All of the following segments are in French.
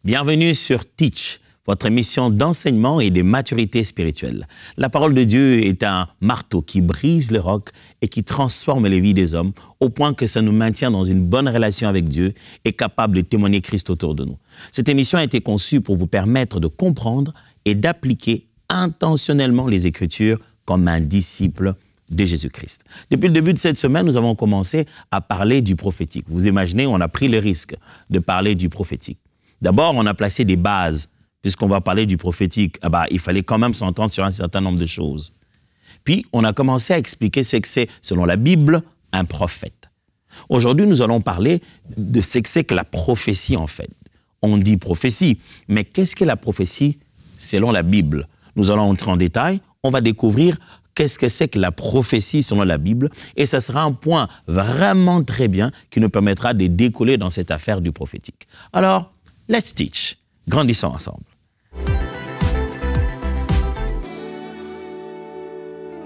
Bienvenue sur Teach, votre émission d'enseignement et de maturité spirituelle. La parole de Dieu est un marteau qui brise les rocs et qui transforme les vies des hommes au point que ça nous maintient dans une bonne relation avec Dieu et capable de témoigner Christ autour de nous. Cette émission a été conçue pour vous permettre de comprendre et d'appliquer intentionnellement les Écritures comme un disciple de Jésus-Christ. Depuis le début de cette semaine, nous avons commencé à parler du prophétique. Vous imaginez, on a pris le risque de parler du prophétique. D'abord, on a placé des bases. Puisqu'on va parler du prophétique, il fallait quand même s'entendre sur un certain nombre de choses. Puis, on a commencé à expliquer ce que c'est, selon la Bible, un prophète. Aujourd'hui, nous allons parler de ce que c'est que la prophétie, en fait. On dit prophétie, mais qu'est-ce qu'est la prophétie selon la Bible? Nous allons entrer en détail, on va découvrir qu'est-ce que c'est que la prophétie selon la Bible, et ça sera un point vraiment très bien qui nous permettra de décoller dans cette affaire du prophétique. Alors, let's teach. Grandissons ensemble.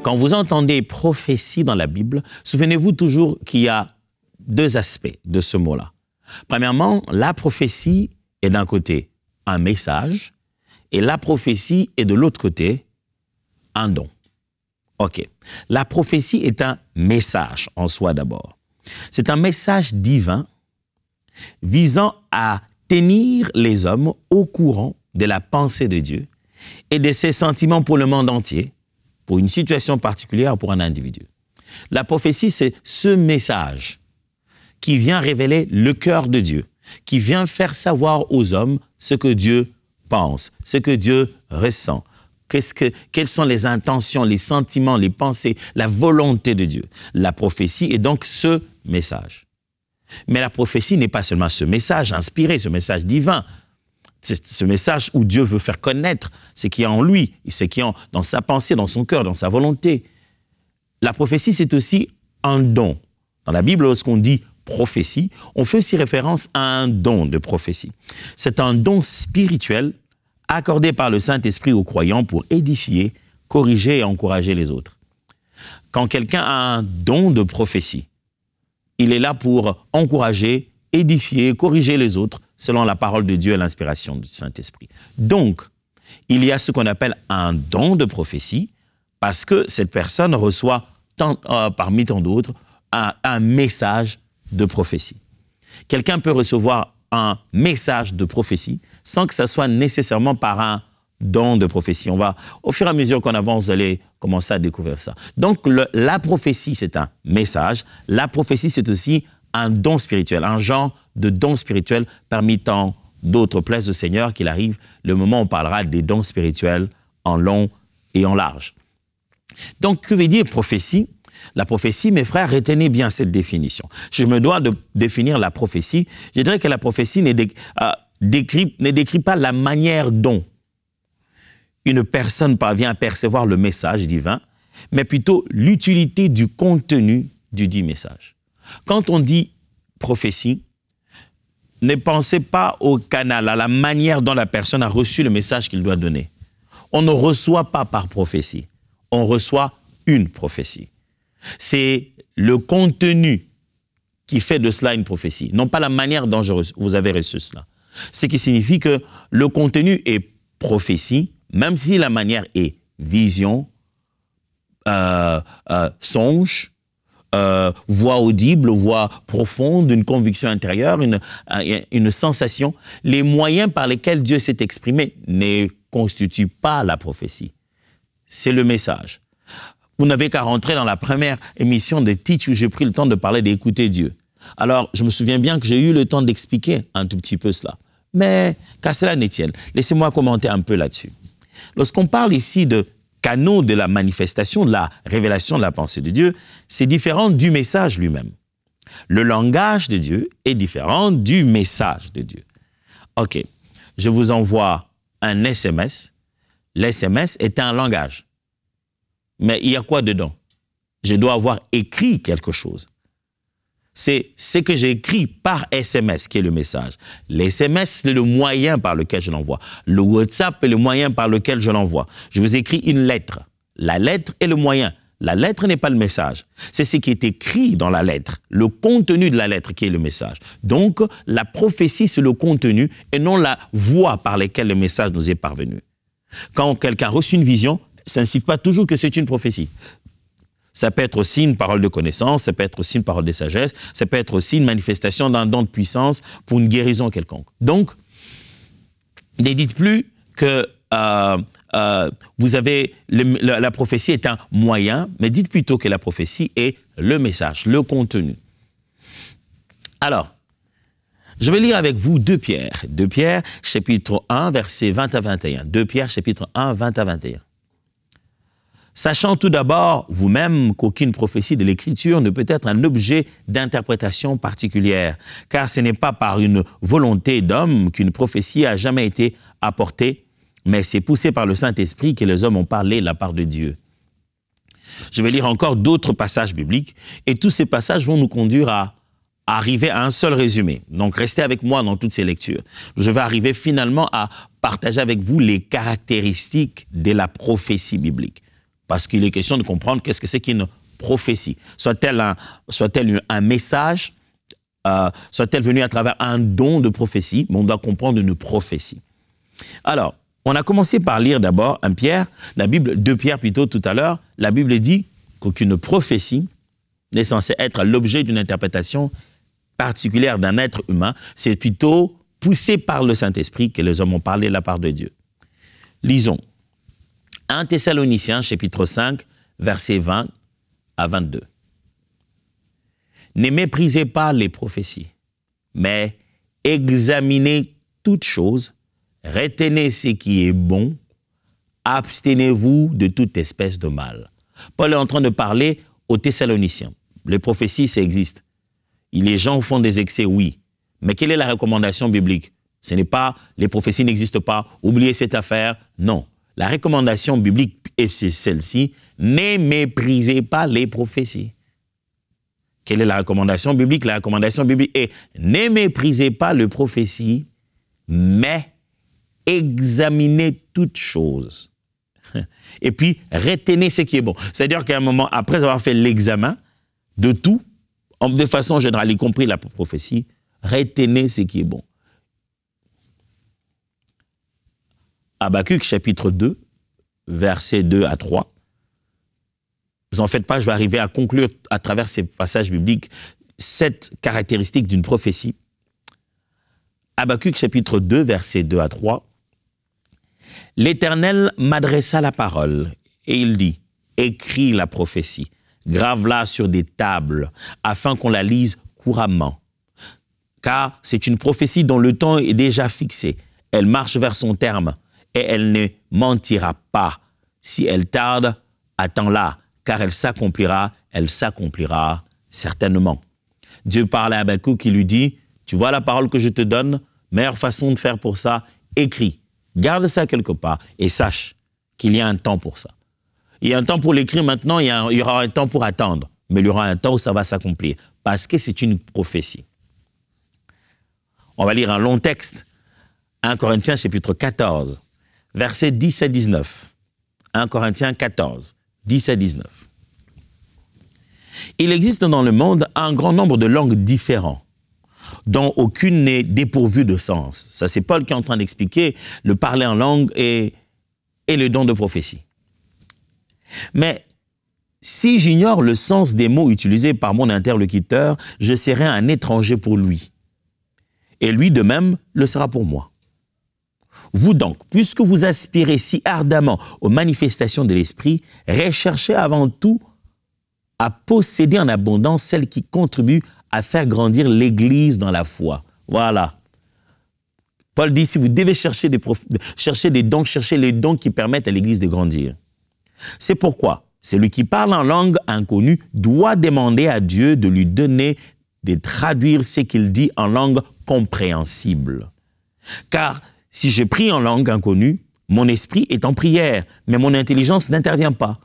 Quand vous entendez prophétie dans la Bible, souvenez-vous toujours qu'il y a deux aspects de ce mot-là. Premièrement, la prophétie est d'un côté un message et la prophétie est de l'autre côté un don. OK. La prophétie est un message en soi d'abord. C'est un message divin visant à tenir les hommes au courant de la pensée de Dieu et de ses sentiments pour le monde entier, pour une situation particulière, pour un individu. La prophétie, c'est ce message qui vient révéler le cœur de Dieu, qui vient faire savoir aux hommes ce que Dieu pense, ce que Dieu ressent, quelles sont les intentions, les sentiments, les pensées, la volonté de Dieu. La prophétie est donc ce message. Mais la prophétie n'est pas seulement ce message inspiré, ce message divin. C'est ce message où Dieu veut faire connaître ce qui est en lui, et ce qui est dans sa pensée, dans son cœur, dans sa volonté. La prophétie, c'est aussi un don. Dans la Bible, lorsqu'on dit prophétie, on fait aussi référence à un don de prophétie. C'est un don spirituel accordé par le Saint-Esprit aux croyants pour édifier, corriger et encourager les autres. Quand quelqu'un a un don de prophétie, il est là pour encourager, édifier, corriger les autres selon la parole de Dieu et l'inspiration du Saint-Esprit. Donc, il y a ce qu'on appelle un don de prophétie parce que cette personne reçoit, parmi tant d'autres, un message de prophétie. Quelqu'un peut recevoir un message de prophétie sans que ça soit nécessairement par un don de prophétie. Au fur et à mesure qu'on avance, vous allez commencer à découvrir ça. Donc, la prophétie, c'est un message. La prophétie, c'est aussi un don spirituel, un genre de don spirituel parmi tant d'autres places du Seigneur qu'il arrive le moment où on parlera des dons spirituels en long et en large. Donc, que veut dire prophétie? La prophétie, mes frères, retenez bien cette définition. Je me dois de définir la prophétie. Je dirais que la prophétie ne décrit pas la manière dont une personne parvient à percevoir le message divin, mais plutôt l'utilité du contenu du dit message. Quand on dit prophétie, ne pensez pas au canal, à la manière dont la personne a reçu le message qu'il doit donner. On ne reçoit pas par prophétie, on reçoit une prophétie. C'est le contenu qui fait de cela une prophétie, non pas la manière dont vous avez reçu cela. Ce qui signifie que le contenu est prophétie, même si la manière est vision, songe, voix audible, voix profonde, une conviction intérieure, une sensation. Les moyens par lesquels Dieu s'est exprimé ne constituent pas la prophétie. C'est le message. Vous n'avez qu'à rentrer dans la première émission de Teach où j'ai pris le temps de parler d'écouter Dieu. Alors, je me souviens bien que j'ai eu le temps d'expliquer un tout petit peu cela. Mais qu'à cela ne tienne, laissez-moi commenter un peu là-dessus. Lorsqu'on parle ici de canaux de la manifestation, de la révélation de la pensée de Dieu, c'est différent du message lui-même. Le langage de Dieu est différent du message de Dieu. OK, je vous envoie un SMS. L'SMS est un langage. Mais il y a quoi dedans? Je dois avoir écrit quelque chose. C'est ce que j'ai écrit par SMS qui est le message. L'SMS, c'est le moyen par lequel je l'envoie. Le WhatsApp est le moyen par lequel je l'envoie. Je vous écris une lettre. La lettre est le moyen. La lettre n'est pas le message. C'est ce qui est écrit dans la lettre, le contenu de la lettre qui est le message. Donc, la prophétie, c'est le contenu et non la voie par laquelle le message nous est parvenu. Quand quelqu'un a reçu une vision, ça ne signifie pas toujours que c'est une prophétie. Ça peut être aussi une parole de connaissance, ça peut être aussi une parole de sagesse, ça peut être aussi une manifestation d'un don de puissance pour une guérison quelconque. Donc, ne dites plus que vous avez la prophétie est un moyen, mais dites plutôt que la prophétie est le message, le contenu. Alors, je vais lire avec vous 2 Pierre. 2 Pierre, chapitre 1, versets 20 à 21. 2 Pierre, chapitre 1, 20 à 21. Sachant tout d'abord, vous-même, qu'aucune prophétie de l'Écriture ne peut être un objet d'interprétation particulière, car ce n'est pas par une volonté d'homme qu'une prophétie a jamais été apportée, mais c'est poussé par le Saint-Esprit que les hommes ont parlé de la part de Dieu. Je vais lire encore d'autres passages bibliques, et tous ces passages vont nous conduire à arriver à un seul résumé. Donc, restez avec moi dans toutes ces lectures. Je vais arriver finalement à partager avec vous les caractéristiques de la prophétie biblique. Parce qu'il est question de comprendre qu'est-ce que c'est qu'une prophétie. Soit-elle un message, soit-elle venue à travers un don de prophétie, mais on doit comprendre une prophétie. Alors, on a commencé par lire d'abord 1 Pierre, la Bible, 2 Pierre plutôt tout à l'heure, la Bible dit qu'aucune prophétie n'est censée être l'objet d'une interprétation particulière d'un être humain, c'est plutôt poussé par le Saint-Esprit que les hommes ont parlé de la part de Dieu. Lisons. 1 Thessaloniciens, chapitre 5, versets 20 à 22. Ne méprisez pas les prophéties, mais examinez toutes choses, retenez ce qui est bon, abstenez-vous de toute espèce de mal. Paul est en train de parler aux Thessaloniciens. Les prophéties, ça existe. Les gens font des excès, oui. Mais quelle est la recommandation biblique? Ce n'est pas, les prophéties n'existent pas, oubliez cette affaire, non. La recommandation biblique est celle-ci, ne méprisez pas les prophéties. Quelle est la recommandation biblique? La recommandation biblique est, ne méprisez pas les prophéties, mais examinez toutes choses. Et puis, retenez ce qui est bon. C'est-à-dire qu'à un moment, après avoir fait l'examen de tout, de façon générale, y compris la prophétie, retenez ce qui est bon. Habakkuk, chapitre 2, versets 2 à 3. Vous en faites pas, je vais arriver à conclure à travers ces passages bibliques 7 caractéristiques d'une prophétie. Habakkuk, chapitre 2, versets 2 à 3. L'Éternel m'adressa la parole et il dit, écris la prophétie, grave-la sur des tables, afin qu'on la lise couramment. Car c'est une prophétie dont le temps est déjà fixé. Elle marche vers son terme. Et elle ne mentira pas. Si elle tarde, attends-la, car elle s'accomplira certainement. Dieu parle à Habakkuk qui lui dit, tu vois la parole que je te donne, meilleure façon de faire pour ça, écris. Garde ça quelque part et sache qu'il y a un temps pour ça. Il y a un temps pour l'écrire maintenant, il y aura un temps pour attendre, mais il y aura un temps où ça va s'accomplir, parce que c'est une prophétie. On va lire un long texte, 1 Corinthiens chapitre 14. Versets 10 à 19. 1 Corinthiens 14, 10 à 19. Il existe dans le monde un grand nombre de langues différentes, dont aucune n'est dépourvue de sens. Ça, c'est Paul qui est en train d'expliquer le parler en langue et le don de prophétie. Mais si j'ignore le sens des mots utilisés par mon interlocuteur, je serai un étranger pour lui. Et lui, de même, le sera pour moi. Vous donc, puisque vous aspirez si ardemment aux manifestations de l'Esprit, recherchez avant tout à posséder en abondance celles qui contribuent à faire grandir l'Église dans la foi. Voilà. Paul dit, si vous devez chercher des dons, cherchez les dons qui permettent à l'Église de grandir. C'est pourquoi celui qui parle en langue inconnue doit demander à Dieu de lui donner de traduire ce qu'il dit en langue compréhensible. Car si je prie en langue inconnue, mon esprit est en prière, mais mon intelligence n'intervient pas.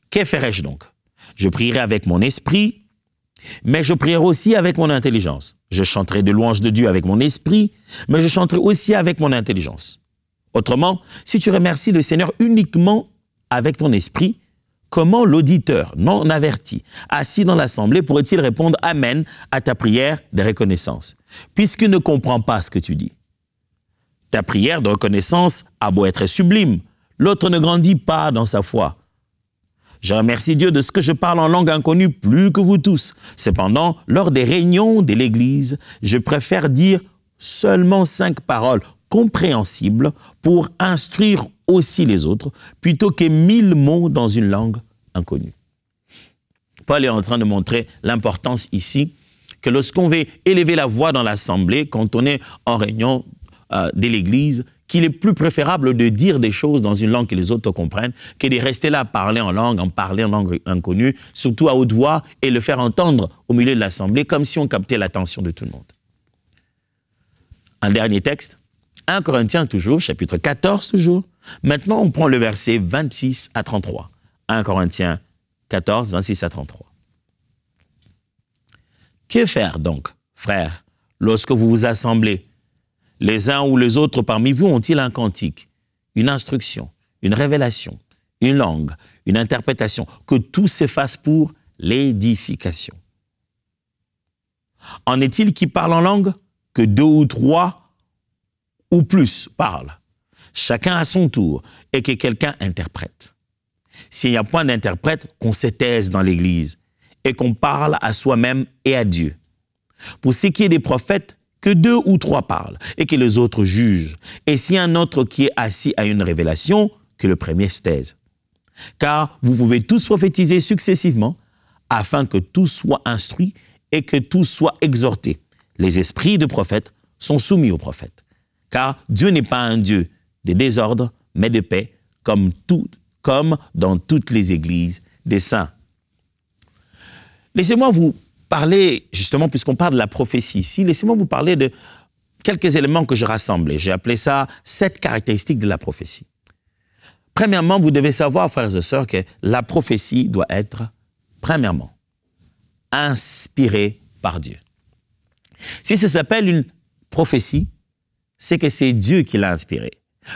Que ferai-je donc? Je prierai avec mon esprit, mais je prierai aussi avec mon intelligence. Je chanterai de louanges de Dieu avec mon esprit, mais je chanterai aussi avec mon intelligence. Autrement, si tu remercies le Seigneur uniquement avec ton esprit, comment l'auditeur non averti, assis dans l'assemblée, pourrait-il répondre « Amen » à ta prière de reconnaissance, puisqu'il ne comprend pas ce que tu dis? Ta prière de reconnaissance a beau être sublime, l'autre ne grandit pas dans sa foi. Je remercie Dieu de ce que je parle en langue inconnue plus que vous tous. Cependant, lors des réunions de l'Église, je préfère dire seulement 5 paroles compréhensibles pour instruire aussi les autres, plutôt que 1000 mots dans une langue inconnue. Paul est en train de montrer l'importance ici que lorsqu'on veut élever la voix dans l'assemblée, quand on est en réunion de l'Église, qu'il est plus préférable de dire des choses dans une langue que les autres comprennent que de rester là à parler en langue inconnue, surtout à haute voix, et le faire entendre au milieu de l'assemblée comme si on captait l'attention de tout le monde. Un dernier texte, 1 Corinthiens toujours, chapitre 14 toujours. Maintenant, on prend le verset 26 à 33. 1 Corinthiens 14, 26 à 33. Que faire donc, frères, lorsque vous vous assemblez? Les uns ou les autres parmi vous ont-ils un cantique, une instruction, une révélation, une langue, une interprétation, que tout se fasse pour l'édification? En est-il qui parle en langue? Que 2 ou 3 ou plus parlent, chacun à son tour, et que quelqu'un interprète. S'il n'y a point d'interprète, qu'on se taise dans l'Église et qu'on parle à soi-même et à Dieu. Pour ce qui est des prophètes, que 2 ou 3 parlent et que les autres jugent. Et si un autre qui est assis à une révélation, que le premier se taise. Car vous pouvez tous prophétiser successivement, afin que tous soient instruits et que tous soient exhortés. Les esprits de prophètes sont soumis aux prophètes. Car Dieu n'est pas un Dieu de désordre, mais de paix, comme dans toutes les églises des saints. Laissez-moi vous parler, justement, puisqu'on parle de la prophétie ici, laissez-moi vous parler de quelques éléments que je rassemblais. J'ai appelé ça 7 caractéristiques de la prophétie. Premièrement, vous devez savoir, frères et sœurs, que la prophétie doit être, premièrement, inspirée par Dieu. Si ça s'appelle une prophétie, c'est que c'est Dieu qui l'a inspirée.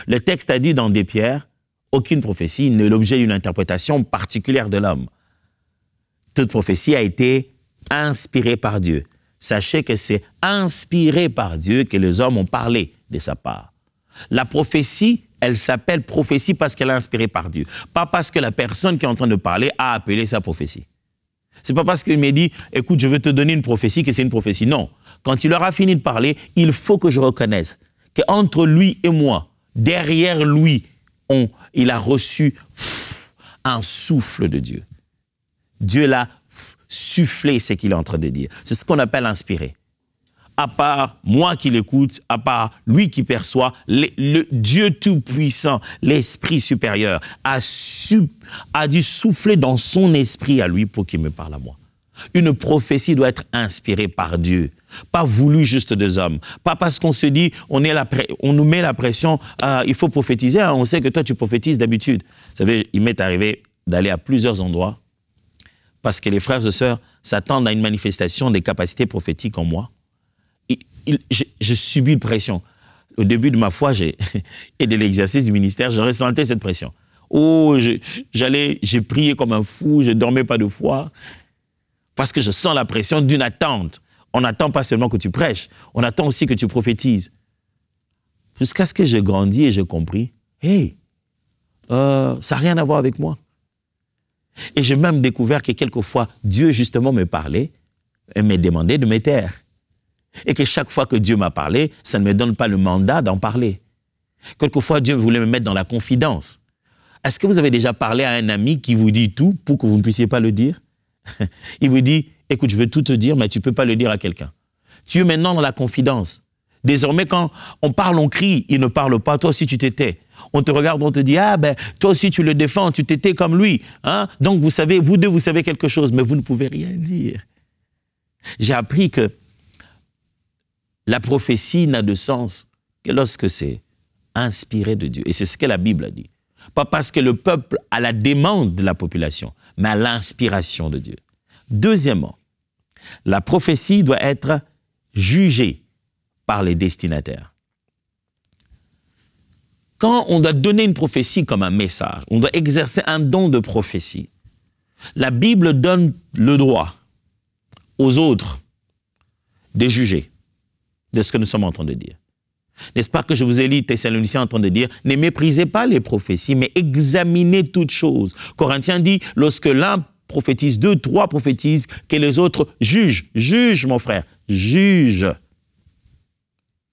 Le texte a dit dans 2 Pierre, aucune prophétie n'est l'objet d'une interprétation particulière de l'homme. Toute prophétie a été inspirée par Dieu. Sachez que c'est inspiré par Dieu que les hommes ont parlé de sa part. La prophétie, elle s'appelle prophétie parce qu'elle est inspirée par Dieu. Pas parce que la personne qui est en train de parler a appelé sa prophétie. C'est pas parce qu'il me dit, écoute, je veux te donner une prophétie que c'est une prophétie. Non. Quand il aura fini de parler, il faut que je reconnaisse qu'entre lui et moi, derrière lui, il a reçu un souffle de Dieu. Dieu l'a soufflé ce qu'il est en train de dire. C'est ce qu'on appelle inspirer. À part moi qui l'écoute, à part lui qui perçoit, le Dieu Tout-Puissant, l'Esprit supérieur, a dû souffler dans son esprit à lui pour qu'il me parle à moi. Une prophétie doit être inspirée par Dieu, pas voulue juste des hommes. Pas parce qu'on se dit, on nous met la pression, il faut prophétiser, on sait que toi tu prophétises d'habitude. Vous savez, il m'est arrivé d'aller à plusieurs endroits parce que les frères et sœurs s'attendent à une manifestation des capacités prophétiques en moi. Je subis une pression. Au début de ma foi et de l'exercice du ministère, je ressentais cette pression. Oh, j'ai prié comme un fou, je ne dormais pas de foi, parce que je sens la pression d'une attente. On n'attend pas seulement que tu prêches, on attend aussi que tu prophétises. Jusqu'à ce que j'ai grandi et j'ai compris, hey, ça n'a rien à voir avec moi. Et j'ai même découvert que quelquefois, Dieu justement me parlait et me demandait de me taire. Et que chaque fois que Dieu m'a parlé, ça ne me donne pas le mandat d'en parler. Quelquefois, Dieu voulait me mettre dans la confidence. Est-ce que vous avez déjà parlé à un ami qui vous dit tout pour que vous ne puissiez pas le dire? Il vous dit, écoute, je veux tout te dire, mais tu ne peux pas le dire à quelqu'un. Tu es maintenant dans la confidence. Désormais, quand on parle, on crie, il ne parle pas, toi aussi tu t'étais. On te regarde, on te dit, ah ben, toi aussi tu le défends, tu t'étais comme lui. Hein? Donc vous savez, vous deux, vous savez quelque chose, mais vous ne pouvez rien dire. J'ai appris que la prophétie n'a de sens que lorsque c'est inspiré de Dieu. Et c'est ce que la Bible a dit. Pas parce que le peuple a la demande de la population, mais à l'inspiration de Dieu. Deuxièmement, la prophétie doit être jugée par les destinataires. Quand on doit donner une prophétie comme un message, on doit exercer un don de prophétie, La Bible donne le droit aux autres de juger de ce que nous sommes en train de dire. N'est-ce pas que je vous ai lu Thessaloniciens en train de dire, ne méprisez pas les prophéties, mais examinez toutes choses. Corinthiens dit, lorsque l'un prophétise, 2, 3 prophétisent, que les autres jugent. Juge, mon frère, juge.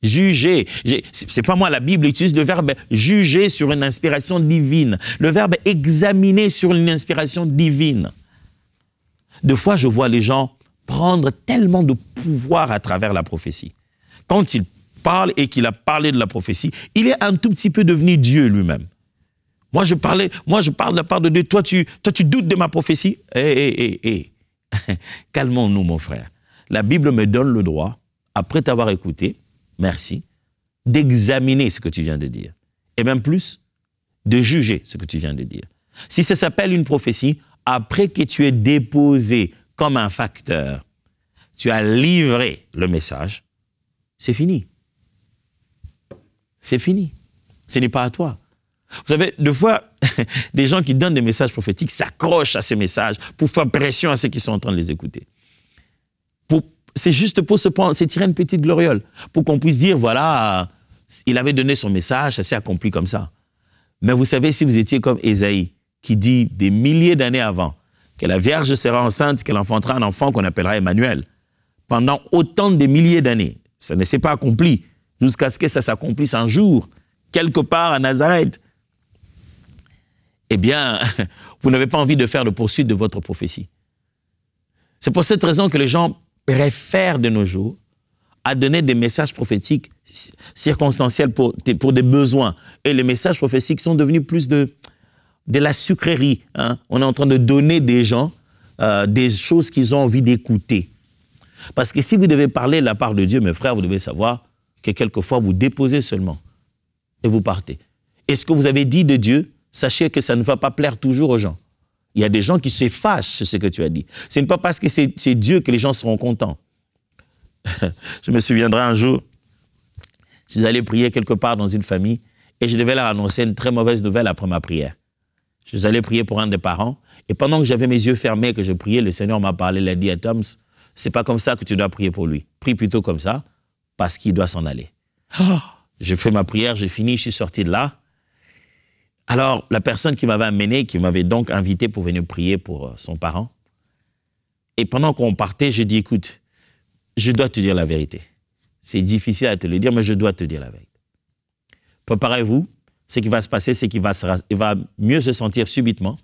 Juger. C'est pas moi, la Bible utilise le verbe juger sur une inspiration divine. Le verbe examiner sur une inspiration divine. Des fois, je vois les gens prendre tellement de pouvoir à travers la prophétie. Quand il parle et qu'il a parlé de la prophétie, il est un tout petit peu devenu Dieu lui-même. Moi, je parle de la part de Dieu. Toi, tu doutes de ma prophétie? Calmons-nous, mon frère. La Bible me donne le droit, après t'avoir écouté, merci, d'examiner ce que tu viens de dire. Et même plus, de juger ce que tu viens de dire. Si ça s'appelle une prophétie, après que tu aies déposé comme un facteur, tu as livré le message, c'est fini. C'est fini. Ce n'est pas à toi. Vous savez, des fois, des gens qui donnent des messages prophétiques s'accrochent à ces messages pour faire pression à ceux qui sont en train de les écouter. C'est juste pour se tirer une petite gloriole, pour qu'on puisse dire, voilà, il avait donné son message, ça s'est accompli comme ça. Mais vous savez, si vous étiez comme Ésaïe, qui dit des milliers d'années avant que la Vierge sera enceinte, qu'elle enfantera un enfant qu'on appellera Emmanuel, pendant autant de milliers d'années, ça ne s'est pas accompli, jusqu'à ce que ça s'accomplisse un jour, quelque part à Nazareth. Eh bien, vous n'avez pas envie de faire de poursuite de votre prophétie. C'est pour cette raison que les gens préfèrent de nos jours à donner des messages prophétiques circonstanciels pour des besoins. Et les messages prophétiques sont devenus plus de la sucrerie. Hein? On est en train de donner des gens des choses qu'ils ont envie d'écouter. Parce que si vous devez parler de la part de Dieu, mes frères, vous devez savoir que quelquefois vous déposez seulement et vous partez. Et ce que vous avez dit de Dieu, sachez que ça ne va pas plaire toujours aux gens. Il y a des gens qui se fâchent sur ce que tu as dit. Ce n'est pas parce que c'est Dieu que les gens seront contents. Je me souviendrai un jour, je suis allé prier quelque part dans une famille et je devais leur annoncer une très mauvaise nouvelle après ma prière. Je suis allé prier pour un des parents et pendant que j'avais mes yeux fermés et que je priais, le Seigneur m'a parlé, il a dit à Thomas, c'est pas comme ça que tu dois prier pour lui. Prie plutôt comme ça parce qu'il doit s'en aller. J'ai fait ma prière, j'ai fini, je suis sorti de là. Alors, la personne qui m'avait amené, qui m'avait donc invité pour venir prier pour son parent, et pendant qu'on partait, j'ai dit, écoute, je dois te dire la vérité. C'est difficile à te le dire, mais je dois te dire la vérité. Préparez-vous, ce qui va se passer, c'est qu'il va mieux se sentir subitement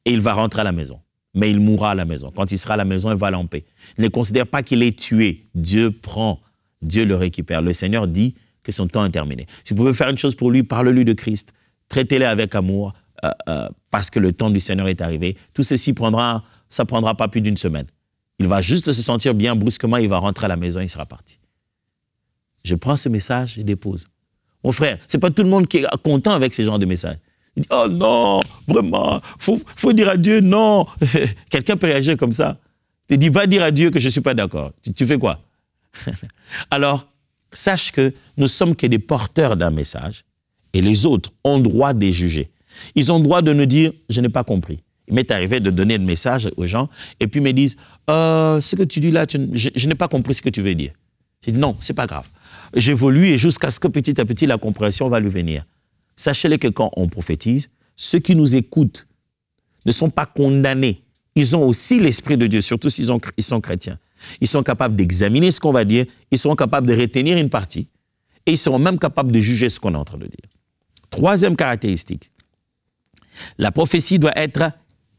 et il va rentrer à la maison. Mais il mourra à la maison. Quand il sera à la maison, il va aller en paix. Ne considère pas qu'il est tué. Dieu prend, Dieu le récupère. Le Seigneur dit que son temps est terminé. Si vous pouvez faire une chose pour lui, parle-lui de Christ. Traitez-les avec amour parce que le temps du Seigneur est arrivé. Tout ceci ça prendra pas plus d'une semaine. Il va juste se sentir bien brusquement, il va rentrer à la maison, il sera parti. Je prends ce message et dépose. Mon frère, c'est pas tout le monde qui est content avec ce genre de message. Il dit, oh non, vraiment, faut dire à Dieu non. Quelqu'un peut réagir comme ça. Il dit, va dire à Dieu que je suis pas d'accord. Tu fais quoi? Alors, sache que nous sommes que des porteurs d'un message. Et les autres ont droit de les juger. Ils ont droit de nous dire, je n'ai pas compris. Il m'est arrivé de donner le message aux gens et puis ils me disent, ce que tu dis là, je n'ai pas compris ce que tu veux dire. J'ai dit, non, c'est pas grave. J'évolue et jusqu'à ce que petit à petit, la compréhension va lui venir. Sachez-le que quand on prophétise, ceux qui nous écoutent ne sont pas condamnés. Ils ont aussi l'Esprit de Dieu, surtout s'ils sont chrétiens. Ils sont capables d'examiner ce qu'on va dire, ils seront capables de retenir une partie et ils seront même capables de juger ce qu'on est en train de dire. Troisième caractéristique, la prophétie doit être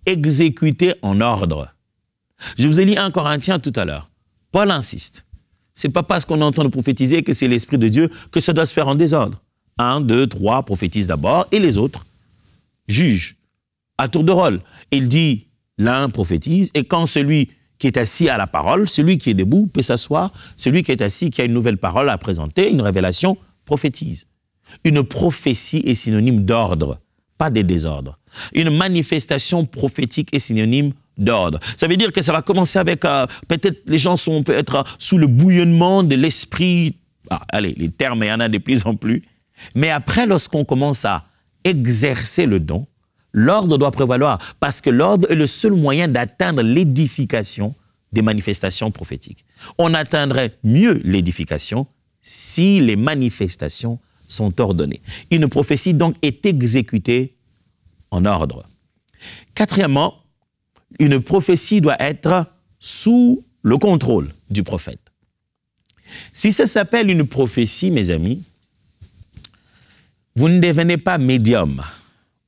exécutée en ordre. Je vous ai lu 1 Corinthiens tout à l'heure. Paul insiste. Ce n'est pas parce qu'on est en train de prophétiser que c'est l'Esprit de Dieu que ça doit se faire en désordre. 1, 2, 3 prophétisent d'abord et les autres jugent à tour de rôle. Il dit, l'un prophétise et quand celui qui est assis à la parole, celui qui est debout peut s'asseoir, celui qui est assis, qui a une nouvelle parole à présenter, une révélation, prophétise. Une prophétie est synonyme d'ordre, pas de désordre. Une manifestation prophétique est synonyme d'ordre. Ça veut dire que ça va commencer avec, peut-être les gens sont peut-être sous le bouillonnement de l'esprit. Allez, les termes, il y en a de plus en plus. Mais après, lorsqu'on commence à exercer le don, L'ordre doit prévaloir parce que l'ordre est le seul moyen d'atteindre l'édification des manifestations prophétiques. On atteindrait mieux l'édification si les manifestations sont ordonnées. Une prophétie donc est exécutée en ordre. Quatrièmement, une prophétie doit être sous le contrôle du prophète. Si ça s'appelle une prophétie, mes amis, vous ne devenez pas médium,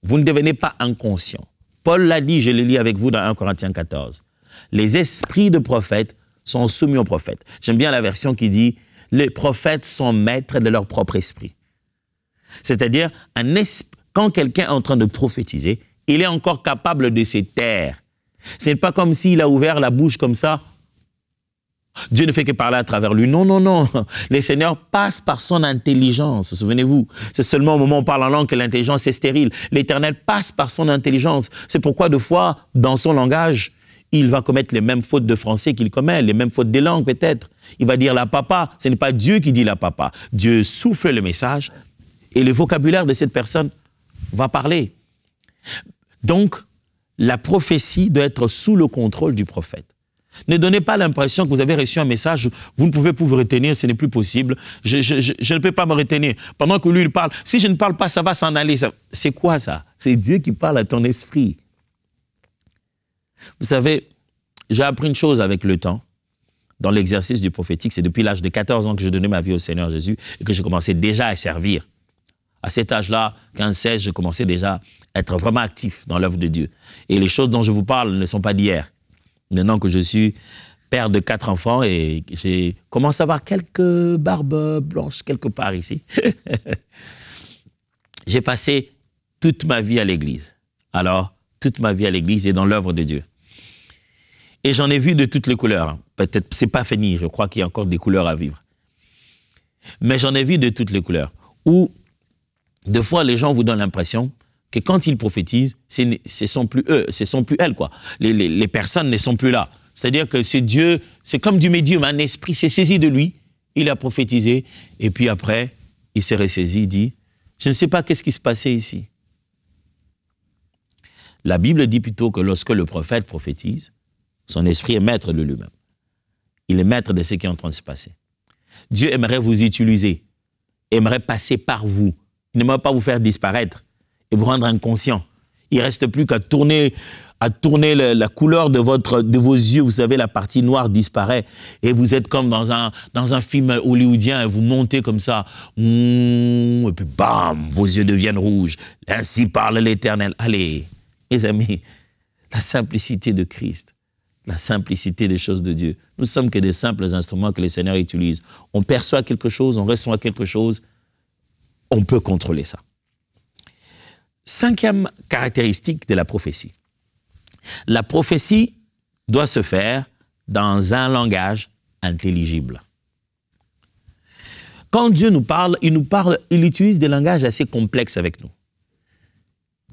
vous ne devenez pas inconscient. Paul l'a dit, je le lis avec vous dans 1 Corinthiens 14. Les esprits de prophètes sont soumis aux prophètes. J'aime bien la version qui dit « les prophètes sont maîtres de leur propre esprit ». C'est-à-dire, quand quelqu'un est en train de prophétiser, il est encore capable de se taire. Ce n'est pas comme s'il a ouvert la bouche comme ça. Dieu ne fait que parler à travers lui. Non, non, non. Le Seigneur passe par son intelligence, souvenez-vous. C'est seulement au moment où on parle en langue que l'intelligence est stérile. L'Éternel passe par son intelligence. C'est pourquoi, de fois, dans son langage, il va commettre les mêmes fautes de français qu'il commet, les mêmes fautes des langues peut-être. Il va dire la papa. Ce n'est pas Dieu qui dit la papa. Dieu souffle le message et le vocabulaire de cette personne va parler. Donc, la prophétie doit être sous le contrôle du prophète. Ne donnez pas l'impression que vous avez reçu un message, vous ne pouvez plus vous retenir, ce n'est plus possible. Je ne peux pas me retenir. Pendant que lui, il parle, si je ne parle pas, ça va s'en aller. C'est quoi ça? C'est Dieu qui parle à ton esprit. Vous savez, j'ai appris une chose avec le temps, dans l'exercice du prophétique, c'est depuis l'âge de 14 ans que je donnais ma vie au Seigneur Jésus et que je commençais déjà à servir. À cet âge-là, 15-16, je commençais déjà à être vraiment actif dans l'œuvre de Dieu. Et les choses dont je vous parle ne sont pas d'hier. Maintenant que je suis père de 4 enfants et j'ai commencé à avoir quelques barbes blanches quelque part ici. J'ai passé toute ma vie à l'église. Alors, toute ma vie à l'église et dans l'œuvre de Dieu. Et j'en ai vu de toutes les couleurs. Peut-être c'est pas fini, je crois qu'il y a encore des couleurs à vivre. Mais j'en ai vu de toutes les couleurs. Où, des fois, les gens vous donnent l'impression que quand ils prophétisent, ce sont plus eux, ce sont plus elles, quoi. Les personnes ne sont plus là. C'est-à-dire que c'est Dieu, c'est comme du médium, un esprit s'est saisi de lui, il a prophétisé, et puis après, il s'est ressaisi, il dit, je ne sais pas qu'est-ce qui se passait ici. La Bible dit plutôt que lorsque le prophète prophétise, son esprit est maître de lui-même. Il est maître de ce qui est en train de se passer. Dieu aimerait vous utiliser, aimerait passer par vous. Il n'aimerait pas vous faire disparaître et vous rendre inconscient. Il ne reste plus qu'à tourner la couleur de vos yeux. Vous savez, la partie noire disparaît et vous êtes comme dans un film hollywoodien et vous montez comme ça. Et puis bam, vos yeux deviennent rouges. Ainsi parle l'Éternel. Allez, mes amis, la simplicité de Christ, la simplicité des choses de Dieu. Nous ne sommes que des simples instruments que le Seigneur utilise. On perçoit quelque chose, on reçoit quelque chose, on peut contrôler ça. 5e caractéristique de la prophétie. La prophétie doit se faire dans un langage intelligible. Quand Dieu nous parle, il utilise des langages assez complexes avec nous.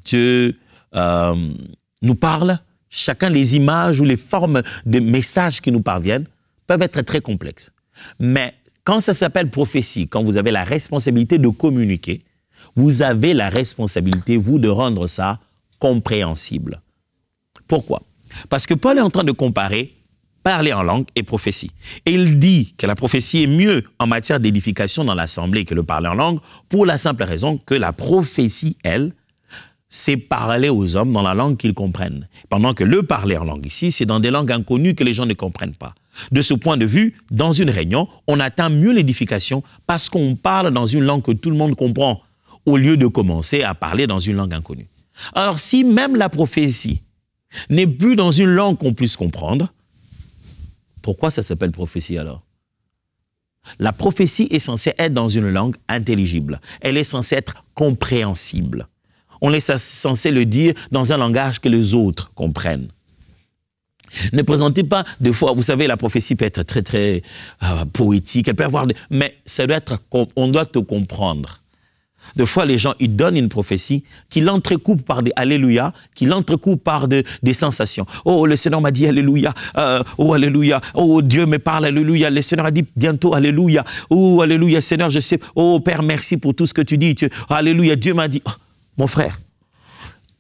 Dieu nous parle, chacun les images ou les formes de messages qui nous parviennent peuvent être très complexes. Mais quand ça s'appelle prophétie, quand vous avez la responsabilité de communiquer, vous avez la responsabilité, vous, de rendre ça compréhensible. Pourquoi? Parce que Paul est en train de comparer parler en langue et prophétie. Et il dit que la prophétie est mieux en matière d'édification dans l'assemblée que le parler en langue, pour la simple raison que la prophétie, elle, c'est parler aux hommes dans la langue qu'ils comprennent. Pendant que le parler en langue ici, c'est dans des langues inconnues que les gens ne comprennent pas. De ce point de vue, dans une réunion, on atteint mieux l'édification parce qu'on parle dans une langue que tout le monde comprend, au lieu de commencer à parler dans une langue inconnue. Alors, si même la prophétie n'est plus dans une langue qu'on puisse comprendre, pourquoi ça s'appelle prophétie alors? La prophétie est censée être dans une langue intelligible. Elle est censée être compréhensible. On est censé le dire dans un langage que les autres comprennent. Ne présentez pas, des fois, vous savez, la prophétie peut être très, très poétique, elle peut avoir mais ça doit être, on doit te comprendre. Des fois, les gens, ils donnent une prophétie qui l'entrecoupent par des alléluia, qui l'entrecoupent par des sensations. Oh, le Seigneur m'a dit alléluia, oh, alléluia, oh, Dieu me parle, alléluia, le Seigneur a dit bientôt alléluia, oh, alléluia, Seigneur, je sais, oh, Père, merci pour tout ce que tu dis, alléluia, Dieu m'a dit, oh, mon frère,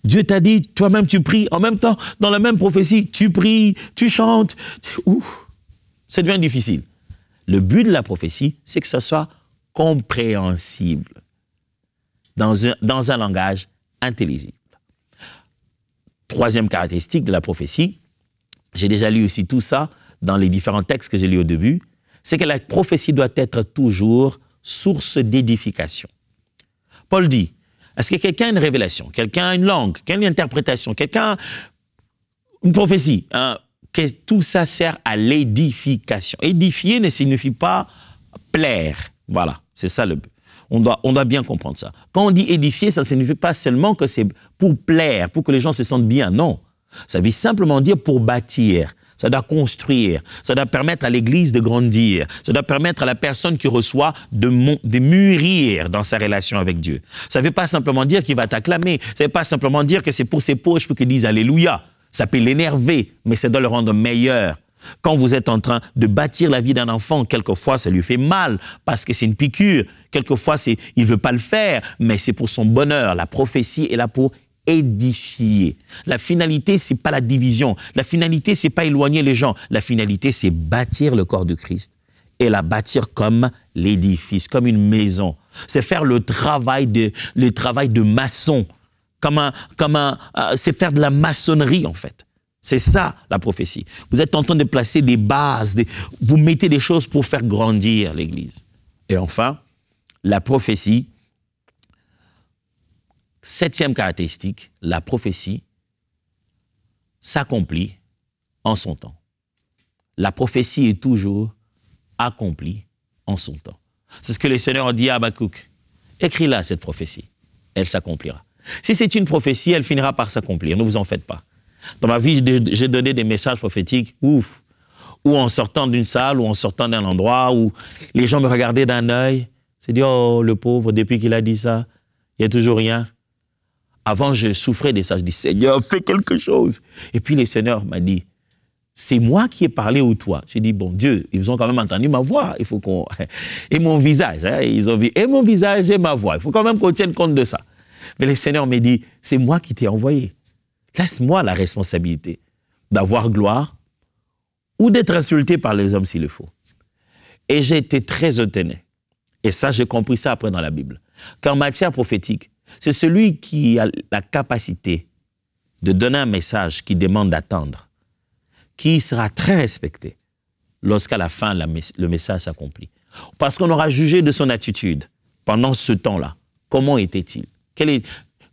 Dieu t'a dit, toi-même tu pries, en même temps, dans la même prophétie, tu pries, tu chantes. Ouh, ça devient difficile. Le but de la prophétie, c'est que ça soit compréhensible dans un langage intelligible. Troisième caractéristique de la prophétie, j'ai déjà lu aussi tout ça dans les différents textes que j'ai lus au début, c'est que la prophétie doit être toujours source d'édification. Paul dit, est-ce que quelqu'un a une révélation, quelqu'un a une langue, quelqu'un a une interprétation, quelqu'un a une prophétie, hein, que tout ça sert à l'édification. Édifier ne signifie pas plaire. Voilà, c'est ça le but. On doit bien comprendre ça. Quand on dit édifier, ça ne signifie pas seulement que c'est pour plaire, pour que les gens se sentent bien. Non, ça veut simplement dire pour bâtir. Ça doit construire, ça doit permettre à l'Église de grandir, ça doit permettre à la personne qui reçoit de mûrir dans sa relation avec Dieu. Ça ne veut pas simplement dire qu'il va t'acclamer, ça ne veut pas simplement dire que c'est pour ses poches pour qu'ils disent Alléluia. Ça peut l'énerver, mais ça doit le rendre meilleur. Quand vous êtes en train de bâtir la vie d'un enfant, quelquefois ça lui fait mal parce que c'est une piqûre, quelquefois il ne veut pas le faire, mais c'est pour son bonheur. La prophétie est là pour édifier. La finalité, ce n'est pas la division. La finalité, ce n'est pas éloigner les gens. La finalité, c'est bâtir le corps de Christ et la bâtir comme l'édifice, comme une maison. C'est faire le travail de maçon, c'est faire de la maçonnerie en fait. C'est ça la prophétie. Vous êtes en train de placer des bases, vous mettez des choses pour faire grandir l'Église. Et enfin, la prophétie, septième caractéristique, la prophétie s'accomplit en son temps. La prophétie est toujours accomplie en son temps. C'est ce que le Seigneur a dit à Habakkuk. Écris-la, cette prophétie. Elle s'accomplira. Si c'est une prophétie, elle finira par s'accomplir. Ne vous en faites pas. Dans ma vie, j'ai donné des messages prophétiques, ouf, ou en sortant d'une salle, ou en sortant d'un endroit, où les gens me regardaient d'un œil. C'est dit, oh, le pauvre, depuis qu'il a dit ça, il n'y a toujours rien. Avant, je souffrais de ça. Je dis, Seigneur, fais quelque chose. Et puis, le Seigneur m'a dit, c'est moi qui ai parlé ou toi? J'ai dit, bon, Dieu, ils ont quand même entendu ma voix. Il faut qu'on... Et mon visage, hein, ils ont vu, et mon visage et ma voix. Il faut quand même qu'on tienne compte de ça. Mais le Seigneur m'a dit, c'est moi qui t'ai envoyé. Laisse-moi la responsabilité d'avoir gloire ou d'être insulté par les hommes s'il le faut. Et j'ai été très étonné. Et ça, j'ai compris ça après dans la Bible. Qu'en matière prophétique, c'est celui qui a la capacité de donner un message qui demande d'attendre, qui sera très respecté lorsqu'à la fin, le message s'accomplit. Parce qu'on aura jugé de son attitude pendant ce temps-là. Comment était-il?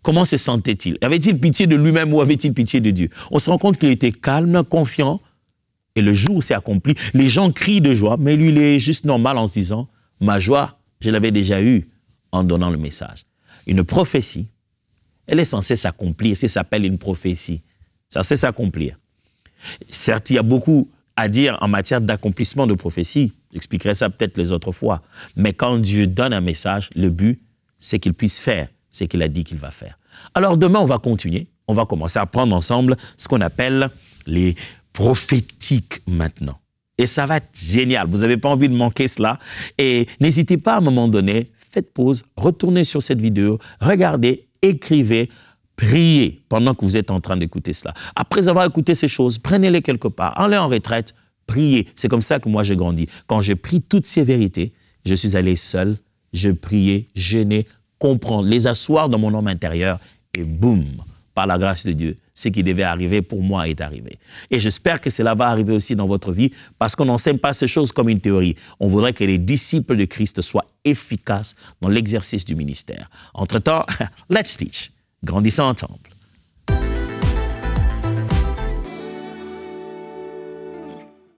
Comment se sentait-il? Avait-il pitié de lui-même ou avait-il pitié de Dieu? On se rend compte qu'il était calme, confiant, et le jour s'est accompli. Les gens crient de joie, mais lui, il est juste normal en se disant, ma joie, je l'avais déjà eue en donnant le message. Une prophétie, elle est censée s'accomplir, ça s'appelle une prophétie. Ça sait s'accomplir. Certes, il y a beaucoup à dire en matière d'accomplissement de prophétie. J'expliquerai ça peut-être les autres fois. Mais quand Dieu donne un message, le but, c'est qu'il puisse faire ce qu'il a dit qu'il va faire. Alors demain, on va continuer. On va commencer à prendre ensemble ce qu'on appelle les prophétiques maintenant. Et ça va être génial. Vous n'avez pas envie de manquer cela. Et n'hésitez pas à un moment donné, faites pause, retournez sur cette vidéo, regardez, écrivez, priez pendant que vous êtes en train d'écouter cela. Après avoir écouté ces choses, prenez-les quelque part, allez en retraite, priez. C'est comme ça que moi j'ai grandi. Quand j'ai pris toutes ces vérités, je suis allé seul, je priais, jeûnais, comprendre, les asseoir dans mon homme intérieur et boum, par la grâce de Dieu, ce qui devait arriver pour moi est arrivé. Et j'espère que cela va arriver aussi dans votre vie parce qu'on n'enseigne pas ces choses comme une théorie. On voudrait que les disciples de Christ soient efficaces dans l'exercice du ministère. Entre-temps, let's teach. Grandissons ensemble.